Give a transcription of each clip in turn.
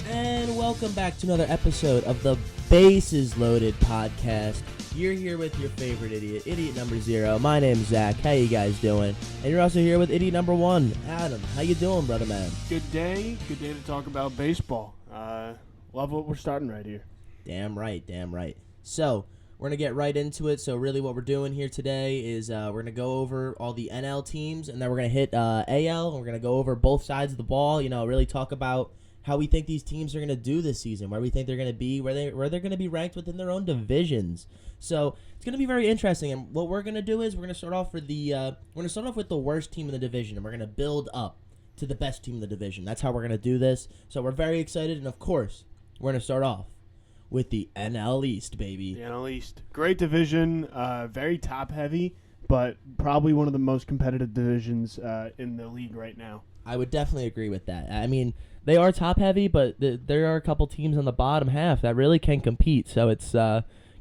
And welcome back to another episode of the Bases Loaded podcast. You're here with your favorite idiot number 0. My name's Zach. How you guys doing? And you're also here with idiot number 1, Adam. How you doing, brother man? Good day to talk about baseball. Love what we're starting right here. Damn right. So, we're going to get right into it. So, really what we're doing here today is we're going to go over all the NL teams, and then we're going to hit AL, and we're going to go over both sides of the ball, really talk about how we think these teams are going to do this season, where we think they're going to be, where they're going to be ranked within their own divisions. So it's going to be very interesting. And what we're going to do is we're going to start off with the worst team in the division, and we're going to build up to the best team in the division. That's how we're going to do this. So we're very excited, and of course, we're going to start off with the NL East, baby. The NL East, great division, very top heavy, but probably one of the most competitive divisions in the league right now. I would definitely agree with that. I mean, they are top heavy, but there are a couple teams on the bottom half that really can compete. So it's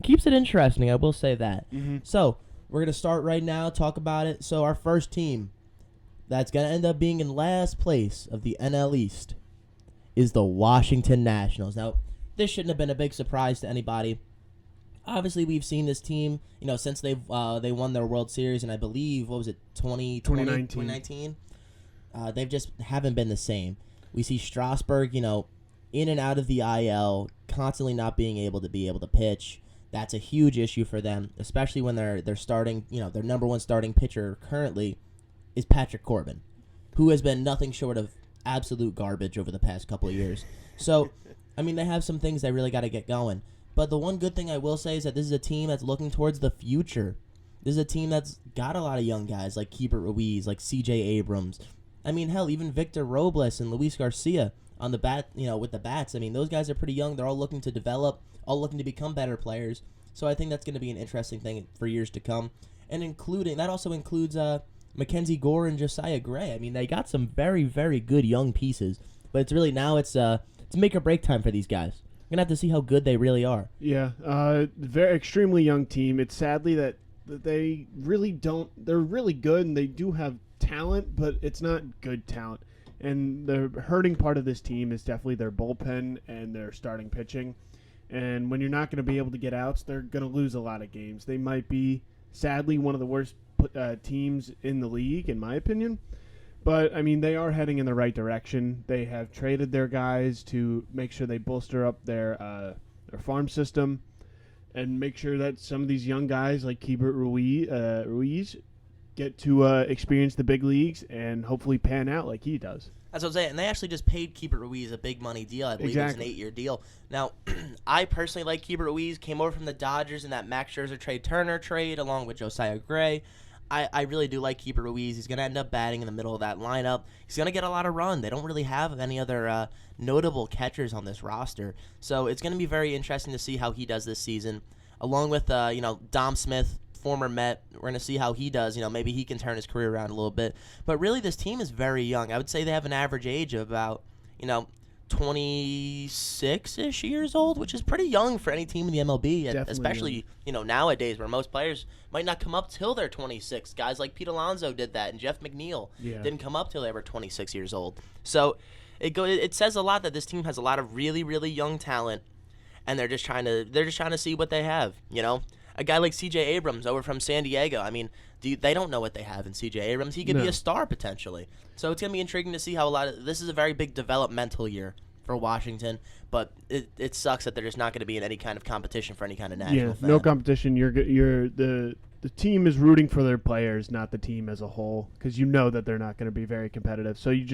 keeps it interesting. I will say that. Mm-hmm. So we're gonna start right now. Talk about it. So our first team that's gonna end up being in last place of the NL East is the Washington Nationals. Now, this shouldn't have been a big surprise to anybody. Obviously, we've seen this team, since they won their World Series, and I believe 2019. They've just haven't been the same. We see Strasburg, in and out of the IL, constantly not being able to pitch. That's a huge issue for them, especially when they're starting, their number one starting pitcher currently is Patrick Corbin, who has been nothing short of absolute garbage over the past couple of years. So, I mean, they have some things they really got to get going. But the one good thing I will say is that this is a team that's looking towards the future. This is a team that's got a lot of young guys like Keibert Ruiz, like C.J. Abrams. I mean, hell, even Victor Robles and Luis Garcia on the bat, with the bats. I mean, those guys are pretty young. They're all looking to develop, all looking to become better players. So I think that's going to be an interesting thing for years to come. And that also includes Mackenzie Gore and Josiah Gray. I mean, they got some very, very good young pieces. But it's really now it's make or break time for these guys. We're going to have to see how good they really are. Yeah, very extremely young team. It's sadly that they really don't. They're really good, and they do have talent, but it's not good talent. And the hurting part of this team is definitely their bullpen and their starting pitching. And when you're not going to be able to get outs, they're going to lose a lot of games. They might be, sadly, one of the worst teams in the league, in my opinion. But, I mean, they are heading in the right direction. They have traded their guys to make sure they bolster up their farm system and make sure that some of these young guys like Keibert Ruiz get to experience the big leagues and hopefully pan out like he does. That's what I'm saying. And they actually just paid Keibert Ruiz a big money deal. I believe It was an 8-year deal. Now, I personally like Keibert Ruiz. Came over from the Dodgers in that Max Scherzer Turner trade along with Josiah Gray. I really do like Keibert Ruiz. He's going to end up batting in the middle of that lineup. He's going to get a lot of run. They don't really have any other notable catchers on this roster. So it's going to be very interesting to see how he does this season. Along with, Dom Smith, former Met. We're going to see how he does. Maybe he can turn his career around a little bit. But really, this team is very young. I would say they have an average age of about, 26-ish years old, which is pretty young for any team in the MLB, especially, nowadays where most players might not come up till they're 26. Guys like Pete Alonso did that, and Jeff McNeil didn't come up till they were 26 years old. So it says a lot that this team has a lot of really, really young talent, and they're just trying to see what they have, A guy like C.J. Abrams over from San Diego, I mean, they don't know what they have in C.J. Abrams. He could be a star potentially. So it's going to be intriguing to see how this is a very big developmental year for Washington, but it sucks that they're just not going to be in any kind of competition for any kind of national fan. No competition. The team is rooting for their players, not the team as a whole, because you know that they're not going to be very competitive. So you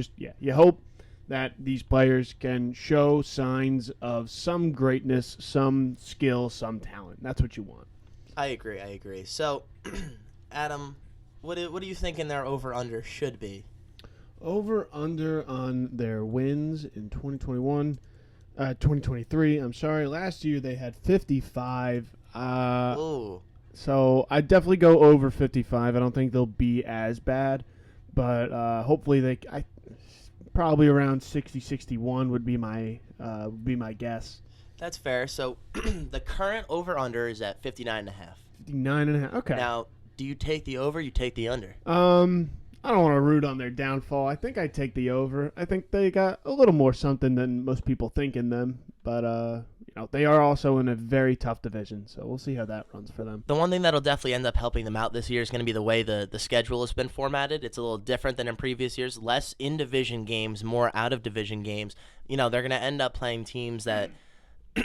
hope that these players can show signs of some greatness, some skill, some talent. That's what you want. I agree. So, Adam, what do you think in their over-under should be? Over-under on their wins in 2023. I'm sorry. Last year they had 55. Ooh. So I'd definitely go over 55. I don't think they'll be as bad, but hopefully probably around 60, 61 would be my guess. That's fair. So the current over-under is at 59.5. 59.5. Okay. Now, do you take the over? You take the under? I don't want to root on their downfall. I think I take the over. I think they got a little more something than most people think in them, but they are also in a very tough division, so we'll see how that runs for them. The one thing that'll definitely end up helping them out this year is going to be the way the schedule has been formatted. It's a little different than in previous years. Less in-division games, more out-of-division games. They're going to end up playing teams that,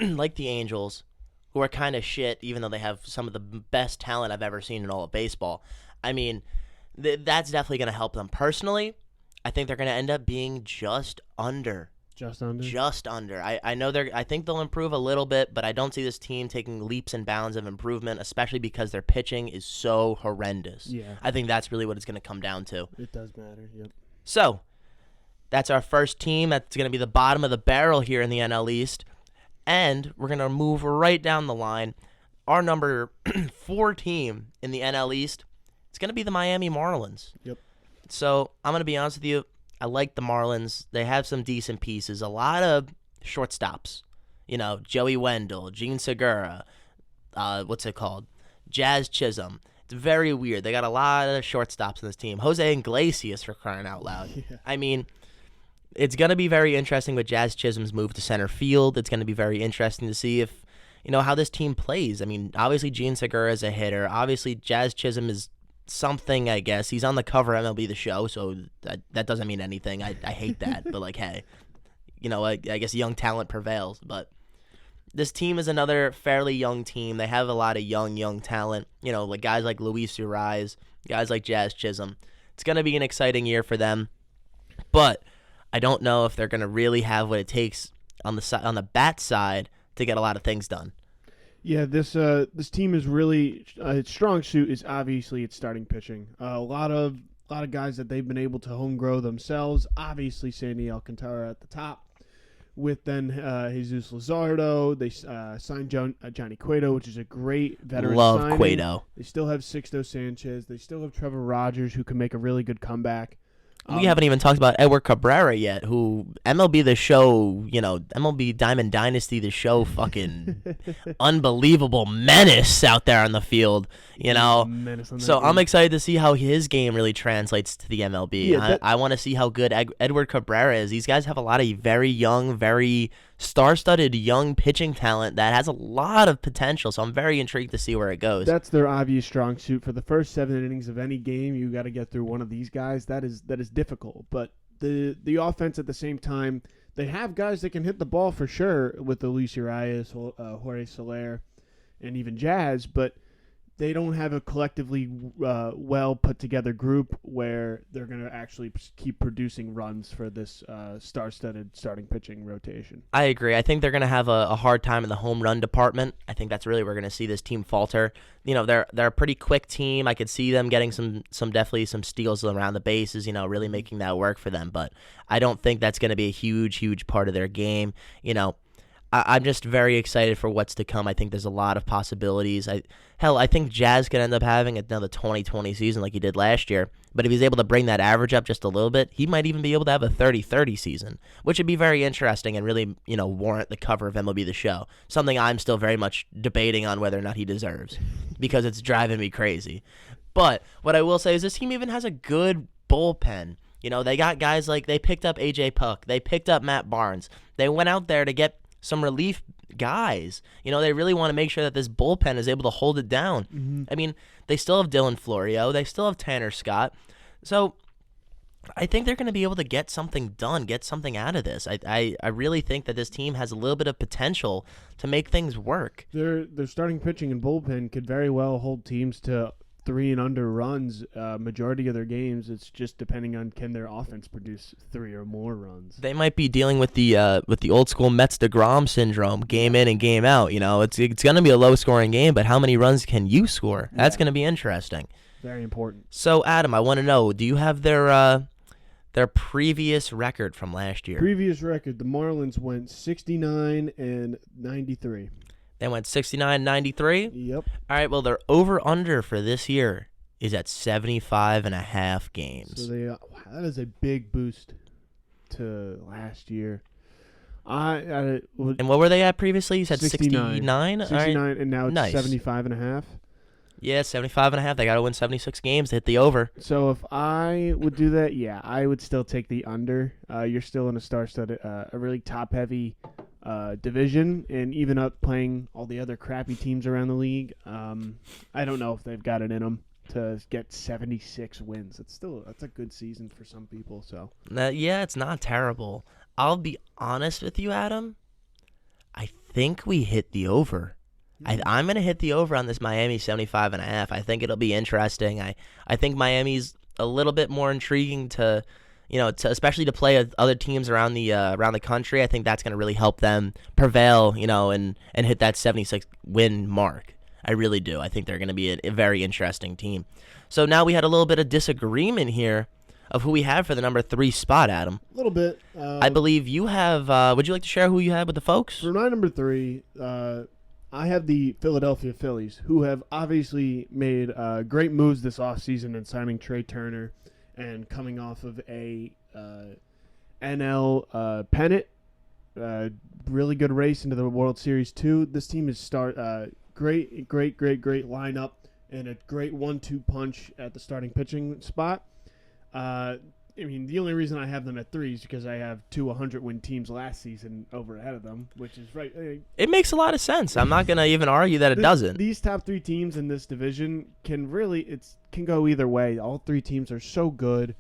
like the Angels, who are kind of shit, even though they have some of the best talent I've ever seen in all of baseball. I mean, that's definitely going to help them. Personally, I think they're going to end up being just under. Just under? Just under. I know I think they'll improve a little bit, but I don't see this team taking leaps and bounds of improvement, especially because their pitching is so horrendous. Yeah. I think that's really what it's going to come down to. It does matter, yep. So, that's our first team. That's going to be the bottom of the barrel here in the NL East. And we're going to move right down the line. Our number 4 team in the NL East, it's going to be the Miami Marlins. Yep. So, I'm going to be honest with you. I like the Marlins. They have some decent pieces. A lot of shortstops. Joey Wendell, Gene Segura, Jazz Chisholm. It's very weird. They got a lot of shortstops in this team. Jose Iglesias, for crying out loud. Yeah. I mean, it's going to be very interesting with Jazz Chisholm's move to center field. It's going to be very interesting to see if, how this team plays. I mean, obviously Gene Segura is a hitter. Obviously Jazz Chisholm is something, I guess. He's on the cover of MLB The Show, so that doesn't mean anything. I hate that, but hey, I guess young talent prevails. But this team is another fairly young team. They have a lot of young talent. Like guys like Luis Urias, guys like Jazz Chisholm. It's going to be an exciting year for them, but I don't know if they're going to really have what it takes on the bat side to get a lot of things done. Yeah, this team is really its strong suit is obviously its starting pitching. A lot of guys that they've been able to home grow themselves. Obviously, Sandy Alcantara at the top, with then Jesus Luzardo. They signed Johnny Cueto, which is a great veteran. Love signing. Cueto. They still have Sixto Sanchez. They still have Trevor Rogers, who can make a really good comeback. We haven't even talked about Edward Cabrera yet, who MLB The Show, MLB Diamond Dynasty The Show, fucking unbelievable menace out there on the field, So I'm excited to see how his game really translates to the MLB. Yeah, I want to see how good Edward Cabrera is. These guys have a lot of very young, very star-studded young pitching talent that has a lot of potential, so I'm very intrigued to see where it goes. That's their obvious strong suit. For the first 7 innings of any game, you got to get through one of these guys. That is difficult, but the offense at the same time, they have guys that can hit the ball for sure with Luis Urias, Jorge Soler, and even Jazz, but they don't have a collectively well put together group where they're going to actually keep producing runs for this star-studded starting pitching rotation. I agree. I think they're going to have a hard time in the home run department. I think that's really where we're going to see this team falter. They're a pretty quick team. I could see them getting some steals around the bases, really making that work for them. But I don't think that's going to be a huge part of their game. I'm just very excited for what's to come. I think there's a lot of possibilities. I think Jazz could end up having another 2020 season like he did last year. But if he's able to bring that average up just a little bit, he might even be able to have a 30-30 season, which would be very interesting and really, warrant the cover of MLB The Show. Something I'm still very much debating on whether or not he deserves because it's driving me crazy. But what I will say is this team even has a good bullpen. They got guys like they picked up A.J. Puck. They picked up Matt Barnes. They went out there to get some relief guys. They really want to make sure that this bullpen is able to hold it down. Mm-hmm. I mean, they still have Dylan Florio. They still have Tanner Scott. So I think they're going to be able to get something done, get something out of this. I really think that this team has a little bit of potential to make things work. Their starting pitching and bullpen could very well hold teams to 3 and under runs majority of their games. It's just depending on can their offense produce 3 or more runs. They might be dealing with the old school Mets DeGrom syndrome, game in and game out. It's going to be a low scoring game, but how many runs can you score? That's going to be interesting. Very important. So Adam, I want to know, do you have their previous record from last year? Previous record, the Marlins went 69 and 93. They went 69-93? Yep. All right, well, their over-under for this year is at 75.5 games. So that is a big boost to last year. And what were they at previously? You said 69? 69, and now it's Nice. 75.5. Yeah, 75.5. They got to win 76 games to hit the over. So if I would do that, yeah, I would still take the under. You're still in a star-studded, a really top-heavy division, and even up playing all the other crappy teams around the league. I don't know if they've got it in them to get 76 wins. That's a good season for some people. So Yeah, it's not terrible. I'll be honest with you, Adam. I think we hit the over. I'm going to hit the over on this Miami 75.5. I think it'll be interesting. I think Miami's a little bit more intriguing to especially to play other teams around the country. I think that's going to really help them prevail, and hit that 76 win mark. I really do. I think they're going to be a very interesting team. So now we had a little bit of disagreement here of who we have for the number 3 spot, Adam. a little bit. I believe you have. Would you like to share who you had with the folks? For my number 3, I have the Philadelphia Phillies, who have obviously made great moves this offseason in signing Trey Turner and coming off of a NL pennant. Really good race into the World Series, too. This team is great lineup and a great 1-2 punch at the starting pitching spot. The only reason I have them at 3 is because I have 2 100-win teams last season over ahead of them, which is right. It makes a lot of sense. I'm not going to even argue that it doesn't. These top 3 teams in this division can go either way. All 3 teams are so good,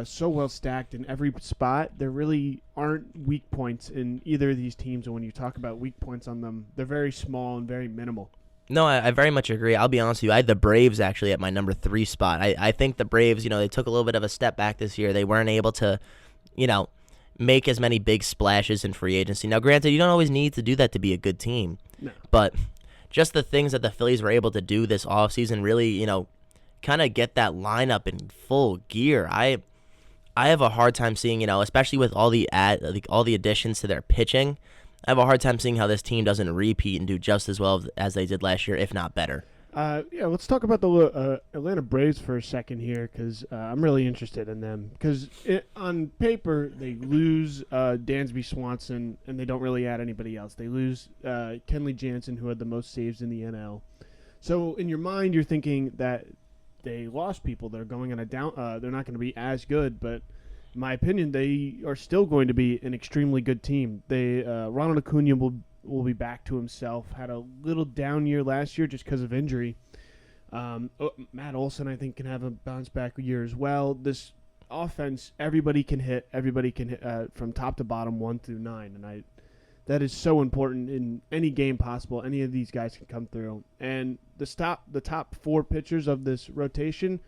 so well stacked in every spot. There really aren't weak points in either of these teams, and when you talk about weak points on them, they're very small and very minimal. No, I very much agree. I'll be honest with you. I had the Braves actually at my number 3 spot. I think the Braves, they took a little bit of a step back this year. They weren't able to, make as many big splashes in free agency. Now, granted, you don't always need to do that to be a good team. No. But just the things that the Phillies were able to do this offseason really, kind of get that lineup in full gear. I have a hard time seeing, especially with all the additions to their pitching, I have a hard time seeing how this team doesn't repeat and do just as well as they did last year, if not better. Let's talk about the Atlanta Braves for a second here, because I'm really interested in them. Because on paper, they lose Dansby Swanson, and they don't really add anybody else. They lose Kenley Jansen, who had the most saves in the NL. So in your mind, you're thinking that they lost people. They're going on a down. They're not going to be as good, but in my opinion, they are still going to be an extremely good team. Ronald Acuna will be back to himself. Had a little down year last year just because of injury. Matt Olson, I think, can have a bounce back year as well. This offense, everybody can hit. Everybody can hit from top to bottom, 1 through 9, and that is so important in any game possible. Any of these guys can come through, and the top 4 pitchers of this rotation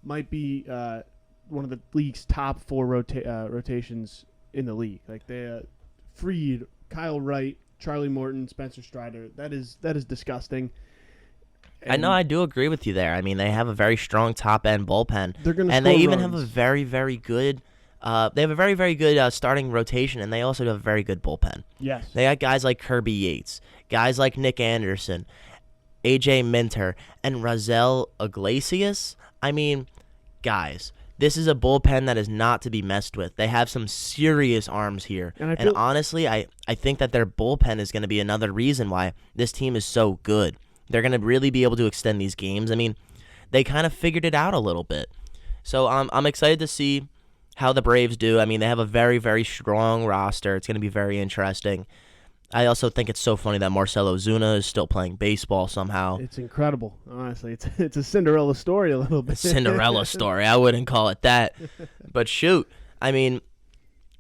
might be one of the league's top 4 rotations in the league. Like Fried, Kyle Wright, Charlie Morton, Spencer Strider. That is disgusting. And I know, I do agree with you there. I mean, they have a very strong top end bullpen, and they even have a very, very good. They have a very, very good starting rotation, and they also have a very good bullpen. Yes, they got guys like Kirby Yates, guys like Nick Anderson, AJ Minter, and Razel Iglesias. I mean, guys, this is a bullpen that is not to be messed with. They have some serious arms here. And honestly, I think that their bullpen is going to be another reason why this team is so good. They're going to really be able to extend these games. I mean, they kind of figured it out a little bit. So I'm excited to see how the Braves do. I mean, they have a very, very strong roster. It's going to be very interesting. I also think it's so funny that Marcell Ozuna is still playing baseball somehow. It's incredible, honestly. It's a Cinderella story a little bit. Cinderella story. I wouldn't call it that. But shoot, I mean,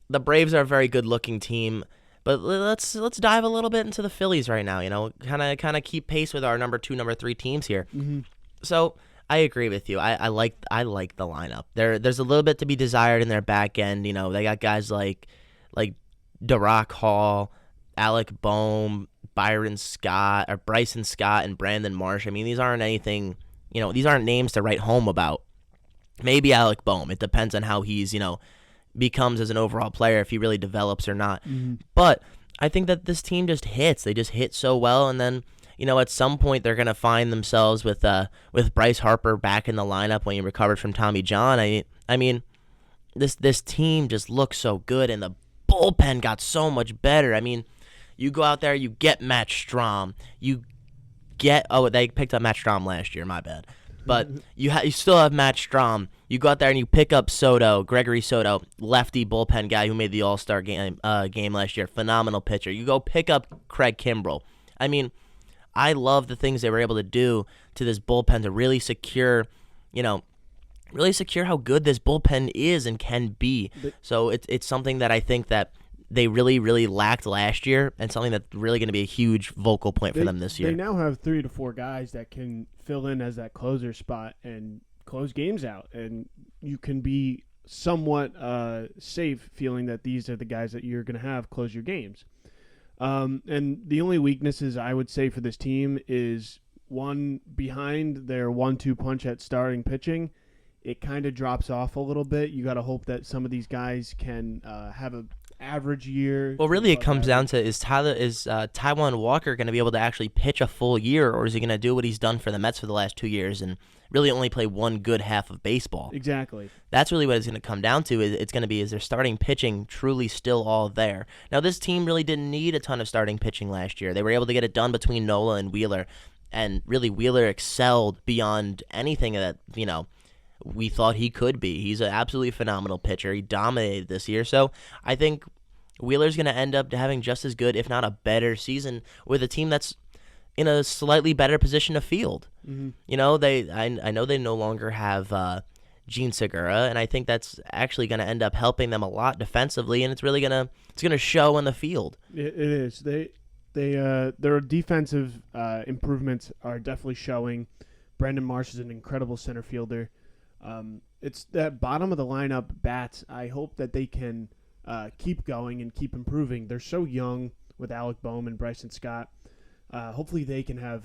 the Braves are a very good-looking team. But let's dive a little bit into the Phillies right now. Kind of keep pace with our number 2, number 3 teams here. Mm-hmm. So I agree with you. I like the lineup. There's a little bit to be desired in their back end. They got guys like Darac Hall, Alec Boehm, Bryson Scott, and Brandon Marsh. I mean, these aren't anything, these aren't names to write home about. Maybe Alec Boehm. It depends on how he's, becomes as an overall player, if he really develops or not. Mm-hmm. But I think that this team just hits. They just hit so well, and then, at some point they're going to find themselves with Bryce Harper back in the lineup when he recovered from Tommy John. I mean, this team just looks so good, and the bullpen got so much better. I mean, you go out there, you get Matt Strahm, you they picked up Matt Strom last year. My bad. But you still have Matt Strom. You go out there and you pick up Gregory Soto, lefty bullpen guy who made the All-Star game last year. Phenomenal pitcher. You go pick up Craig Kimbrell. I mean, I love the things they were able to do to this bullpen to really secure how good this bullpen is and can be. So it's something that I think that they really, really lacked last year, and something that's really going to be a huge vocal point for them this year. They now have 3 to 4 guys that can fill in as that closer spot and close games out, and you can be somewhat safe feeling that these are the guys that you're going to have close your games. And the only weaknesses I would say for this team is, one, behind their 1-2 punch at starting pitching, it kind of drops off a little bit. You got to hope that some of these guys can have a average year. Well, really, it comes down to is Taijuan Walker going to be able to actually pitch a full year, or is he going to do what he's done for the Mets for the last 2 years and really only play one good half of baseball? Exactly. That's really what it's going to come down to. It's going to be, is their starting pitching truly still all there? Now, this team really didn't need a ton of starting pitching last year. They were able to get it done between Nola and Wheeler, and really Wheeler excelled beyond anything that we thought he could be. He's an absolutely phenomenal pitcher. He dominated this year. So I think Wheeler's going to end up having just as good, if not a better season with a team that's in a slightly better position to field. Mm-hmm. I know they no longer have Gene Segura, and I think that's actually going to end up helping them a lot defensively, and it's really going to show in the field. It is. Their defensive improvements are definitely showing. Brandon Marsh is an incredible center fielder. It's that bottom of the lineup bats. I hope that they can keep going and keep improving. They're so young with Alec Boehm and Bryson Scott. Hopefully they can have,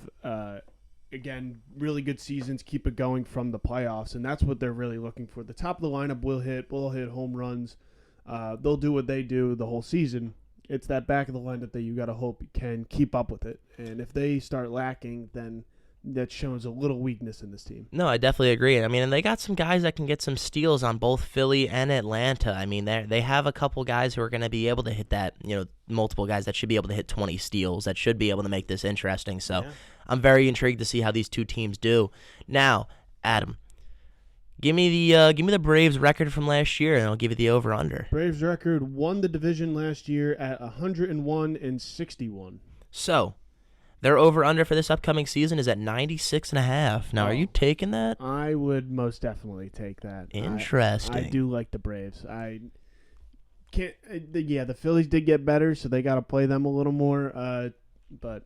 again, really good seasons, keep it going from the playoffs, and that's what they're really looking for. The top of the lineup will hit home runs. They'll do what they do the whole season. It's that back of the lineup that you got to hope can keep up with it. And if they start lacking, then that shows a little weakness in this team. No, I definitely agree. I mean, and they got some guys that can get some steals on both Philly and Atlanta. I mean, they have a couple guys who are going to be able to hit that, multiple guys that should be able to hit 20 steals, that should be able to make this interesting. So yeah. I'm very intrigued to see how these two teams do. Now, Adam, give me the Braves record from last year, and I'll give you the over/under. Braves record won the division last year at 101-61. So their over/under for this upcoming season is at 96.5. Now, are you taking that? I would most definitely take that. Interesting. I do like the Braves. I can't. The Phillies did get better, so they got to play them a little more. But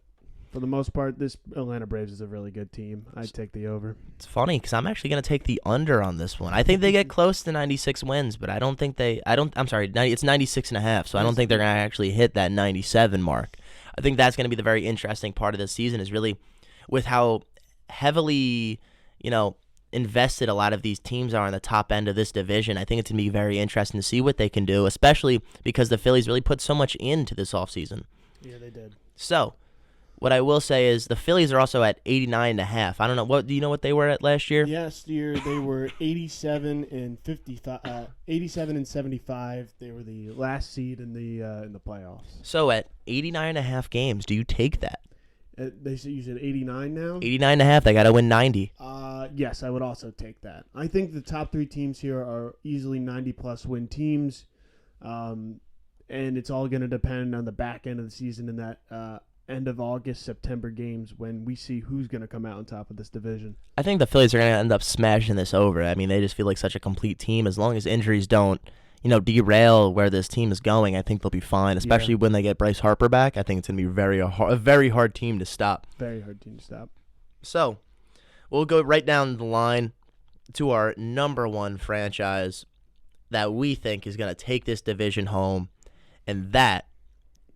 for the most part, this Atlanta Braves is a really good team. I'd take the over. It's funny because I'm actually going to take the under on this one. I think they get close to 96 wins, but I don't think I'm sorry, it's 96.5, so I don't think they're going to actually hit that 97 mark. I think that's going to be the very interesting part of this season, is really with how heavily, invested a lot of these teams are on the top end of this division. I think it's going to be very interesting to see what they can do, especially because the Phillies really put so much into this offseason. Yeah, they did. So what I will say is the Phillies are also at 89.5. I don't know. Do you know what they were at last year? Last year they were 87-75. They were the last seed in the playoffs. So at 89.5 games, do you take that? You said 89 now? 89.5. They got to win 90. Yes, I would also take that. I think the top 3 teams here are easily 90-plus win teams, and it's all going to depend on the back end of the season in that end of August, September games when we see who's going to come out on top of this division. I think the Phillies are going to end up smashing this over. I mean, they just feel like such a complete team. As long as injuries don't, derail where this team is going, I think they'll be fine, especially when they get Bryce Harper back. I think it's going to be a very hard team to stop. Very hard team to stop. So we'll go right down the line to our number one franchise that we think is going to take this division home, and that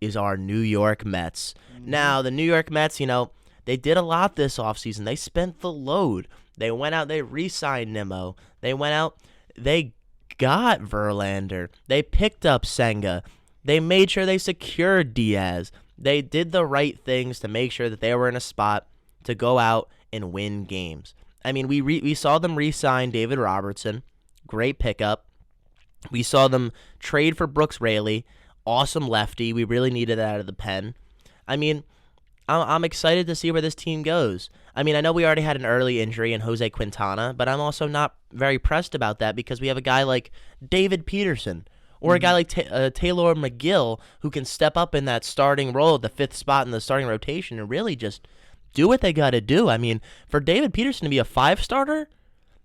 is our New York Mets. Mm-hmm. Now, the New York Mets, they did a lot this offseason. They spent the load. They went out, they re-signed Nimmo. They went out, they got Verlander. They picked up Senga. They made sure they secured Diaz. They did the right things to make sure that they were in a spot to go out and win games. I mean, we saw them re-sign David Robertson. Great pickup. We saw them trade for Brooks Raley. Awesome lefty. We really needed that out of the pen. I mean, I'm excited to see where this team goes. I mean, I know we already had an early injury in Jose Quintana, but I'm also not very pressed about that because we have a guy like David Peterson or a guy like Taylor McGill who can step up in that starting role at the 5th spot in the starting rotation and really just do what they got to do. I mean, for David Peterson to be a 5-starter,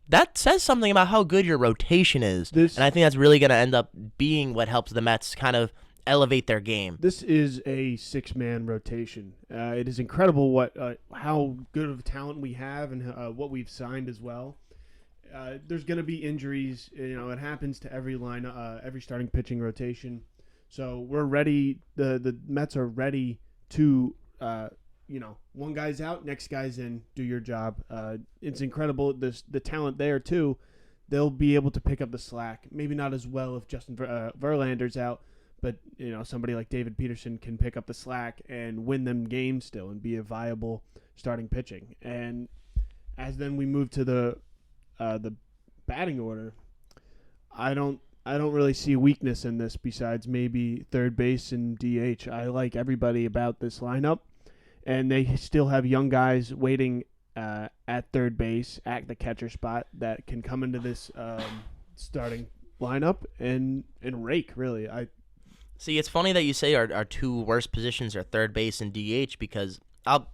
that says something about how good your rotation is. And I think that's really going to end up being what helps the Mets kind of elevate their game. This is a 6-man rotation. It is incredible how good of talent we have and what we've signed as well. There's going to be injuries. It happens to every every starting pitching rotation. So we're ready. The Mets are ready to, one guy's out, next guy's in, do your job. It's incredible. The talent there too. They'll be able to pick up the slack. Maybe not as well if Justin Verlander's out, but somebody like David Peterson can pick up the slack and win them games still and be a viable starting pitching. And as then we move to the batting order, I don't really see weakness in this besides maybe third base and DH. I like everybody about this lineup, and they still have young guys waiting at third base at the catcher spot that can come into this starting lineup and rake really. See, it's funny that you say our two worst positions are third base and DH because I'll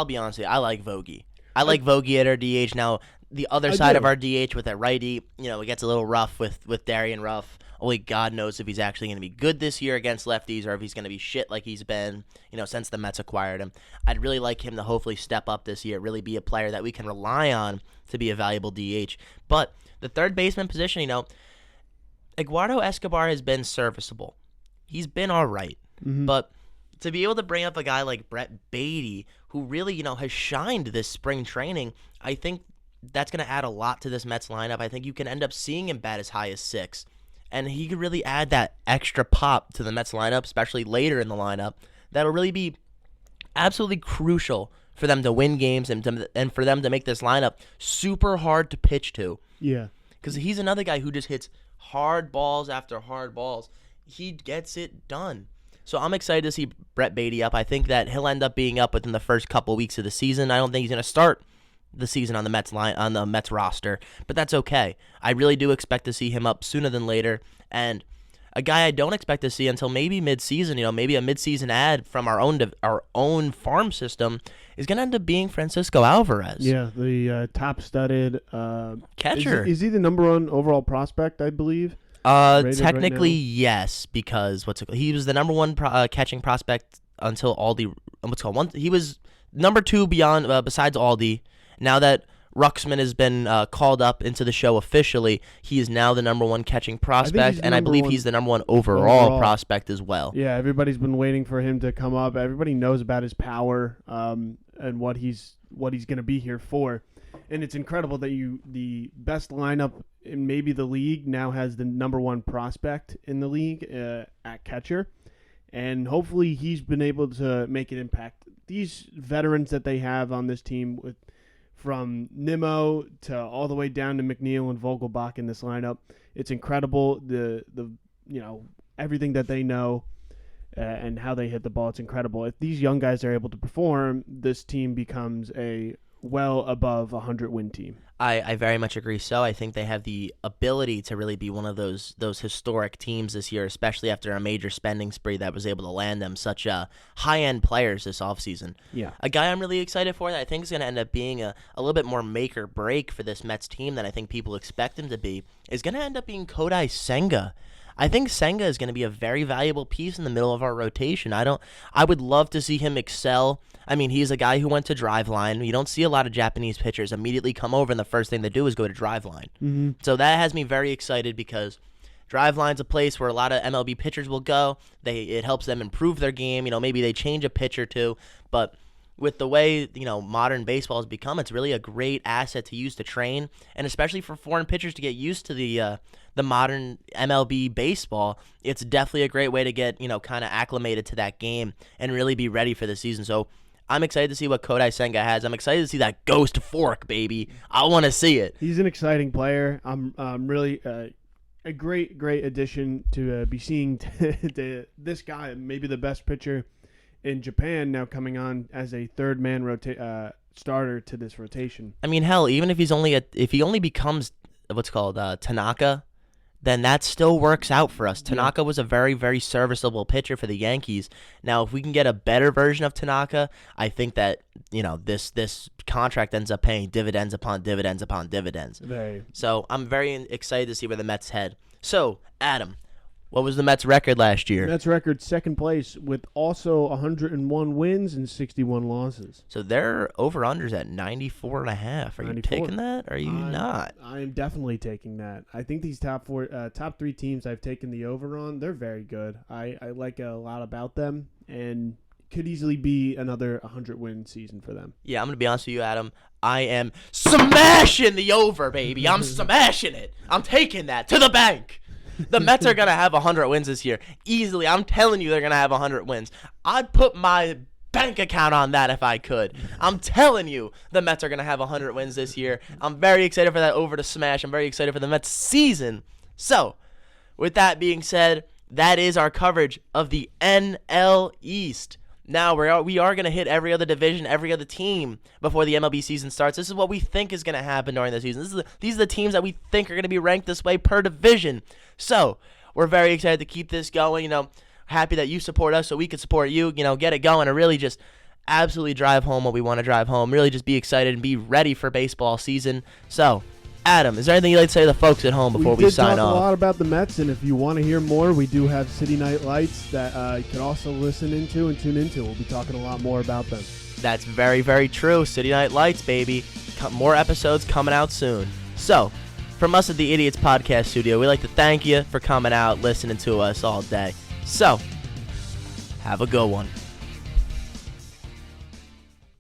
be honest with you, I like Vogie. I like Vogie at our DH. Now, the other side of our DH with that righty, it gets a little rough with Darian Ruff. Only God knows if he's actually going to be good this year against lefties or if he's going to be shit like he's been, since the Mets acquired him. I'd really like him to hopefully step up this year, really be a player that we can rely on to be a valuable DH. But the third baseman position, Eduardo Escobar has been serviceable. He's been all right. Mm-hmm. But to be able to bring up a guy like Brett Beatty, who really, has shined this spring training, I think that's going to add a lot to this Mets lineup. I think you can end up seeing him bat as high as 6. And he could really add that extra pop to the Mets lineup, especially later in the lineup. That'll really be absolutely crucial for them to win games and for them to make this lineup super hard to pitch to. Yeah. Because he's another guy who just hits hard balls after hard balls. He gets it done. So I'm excited to see Brett Beatty up. I think that he'll end up being up within the first couple weeks of the season. I don't think he's going to start the season on the Mets roster, but that's okay. I really do expect to see him up sooner than later. And a guy I don't expect to see until maybe mid-season, maybe a mid-season ad from our own farm system is going to end up being Francisco Alvarez. Yeah, the top-studded catcher. Is he the number 1 overall prospect, I believe? Technically, yes, because he was the number 1 catching prospect until Aldi. He was number 2 besides Aldi. Now that Ruxman has been called up into the show officially, he is now the number 1 catching prospect, and I believe he's the number 1 overall prospect as well. Yeah, everybody's been waiting for him to come up. Everybody knows about his power and what he's going to be here for. And it's incredible that the best lineup in maybe the league now has the number 1 prospect in the league at catcher. And hopefully he's been able to make an impact. These veterans that they have on this team, from Nimmo to all the way down to McNeil and Vogelbach in this lineup, it's incredible. The everything that they know and how they hit the ball, it's incredible. If these young guys are able to perform, this team becomes a well above 100-win team. I very much agree. So I think they have the ability to really be one of those historic teams this year, especially after a major spending spree that was able to land them such high-end players this offseason. Yeah. A guy I'm really excited for that I think is going to end up being a little bit more make or break for this Mets team than I think people expect him to be is going to end up being Kodai Senga. I think Senga is going to be a very valuable piece in the middle of our rotation. I would love to see him excel. I mean, he's a guy who went to Driveline. You don't see a lot of Japanese pitchers immediately come over and the first thing they do is go to Driveline. Mm-hmm. So that has me very excited because Driveline's a place where a lot of MLB pitchers will go. It helps them improve their game. Maybe they change a pitch or two, but with the way modern baseball has become, it's really a great asset to use to train, and especially for foreign pitchers to get used to the modern MLB baseball. It's definitely a great way to get kind of acclimated to that game and really be ready for the season. So I'm excited to see what Kodai Senga has. I'm excited to see that ghost fork, baby. I want to see it. He's an exciting player. I'm really a great addition to be seeing this guy, maybe the best pitcher in Japan now coming on as a third man starter to this rotation. I mean, hell, even if if he only becomes what's called Tanaka, then that still works out for us. Tanaka was a very, very serviceable pitcher for the Yankees. Now, if we can get a better version of Tanaka, I think that, this contract ends up paying dividends upon dividends upon dividends. So I'm very excited to see where the Mets head. So, Adam, what was the Mets' record last year? Mets record second place with also 101 wins and 61 losses. So their over-unders at 94.5. Are you taking that? Or are you not? I am definitely taking that. I think these top three teams I've taken the over on, they're very good. I like a lot about them, and could easily be another 100-win season for them. Yeah, I'm going to be honest with you, Adam. I am smashing the over, baby. I'm smashing it. I'm taking that to the bank. The Mets are going to have 100 wins this year. Easily. I'm telling you they're going to have 100 wins. I'd put my bank account on that if I could. I'm telling you the Mets are going to have 100 wins this year. I'm very excited for that over to smash. I'm very excited for the Mets season. So, with that being said, that is our coverage of the NL East. Now, we are going to hit every other division, every other team before the MLB season starts. This is what we think is going to happen during the season. These are the teams that we think are going to be ranked this way per division. So, we're very excited to keep this going. Happy that you support us so we can support you. Get it going and really just absolutely drive home what we want to drive home. Really just be excited and be ready for baseball season. So, Adam, is there anything you'd like to say to the folks at home before we sign off? We did talk a lot about the Mets, and if you want to hear more, we do have City Night Lights that you can also listen into and tune into. We'll be talking a lot more about them. That's very, very true. City Night Lights, baby. More episodes coming out soon. So, from us at the Idiots Podcast Studio, we'd like to thank you for coming out, listening to us all day. So, have a good one.